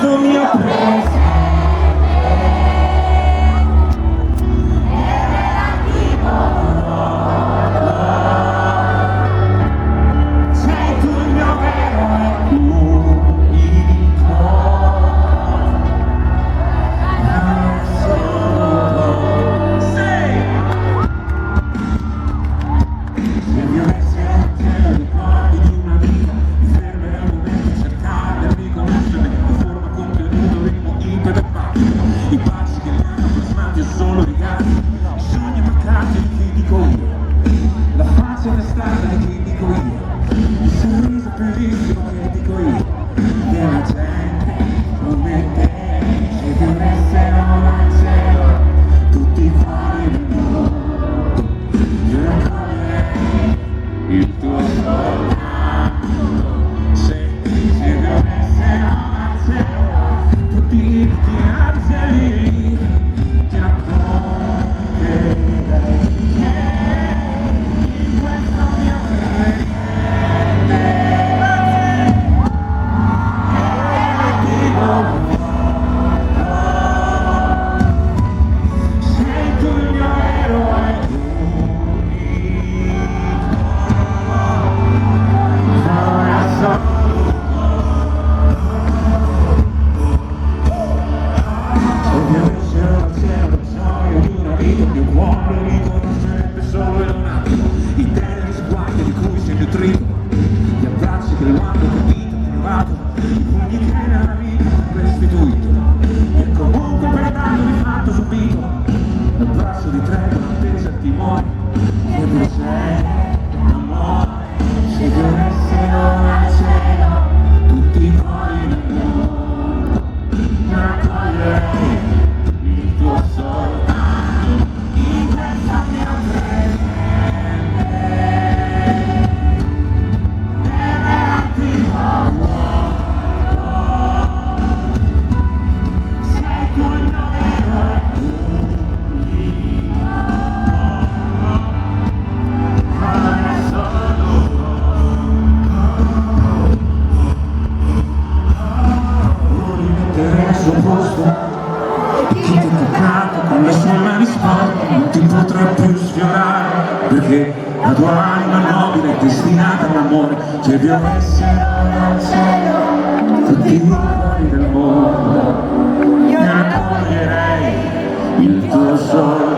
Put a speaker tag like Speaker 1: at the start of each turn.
Speaker 1: questo mio presente. Sei tu il mio eroe unico. Sei. Se mi avessi raccontato i ricordi di una vita, mi fermerei un momento a cercare di riconoscere la forma, contenuto, ritmo, impeto e facile. I passi che mi hanno plasmati ho solo rigardi, i sogni mancati di chi dico io, la faccia restata di chi dico io, il sorriso bellissimo che dico io, della gente come te, se dovessero al cielo tutti i cuori del mondo, io raccoglierei il tuo soltanto. Se dovessero al cielo tutti i angeli, ti racconterei che in questo mio presente sei tu il mio eroe unico. Se mi avessero al cielo il sogno di una vita, il mio cuore riconoscerebbe solo in un attimo i teneri sguardi di cui sei nutrito, gli abbracci che lo hanno capito, provato, i pugni che nella vita hanno restituito, e comunque per tanto di fatto subito, l'abbraccio di tregua, l'attesa, il timore, che per sé amore, se dovessero al cielo tutti i cuori del mondo, io raccoglierei il tuo soltanto in questo mio presente. Nell'attivo vuoto sei tu il mio eroe unico. Fare solo vuoi mettere al suo posto chi ti ha toccato con le sue mani sporche, non ti potrà più sfiorare, perché la tua anima nobile è destinata all'amore. Se dovessero al cielo tutti i cuori del mondo, io raccoglierei il tuo sole.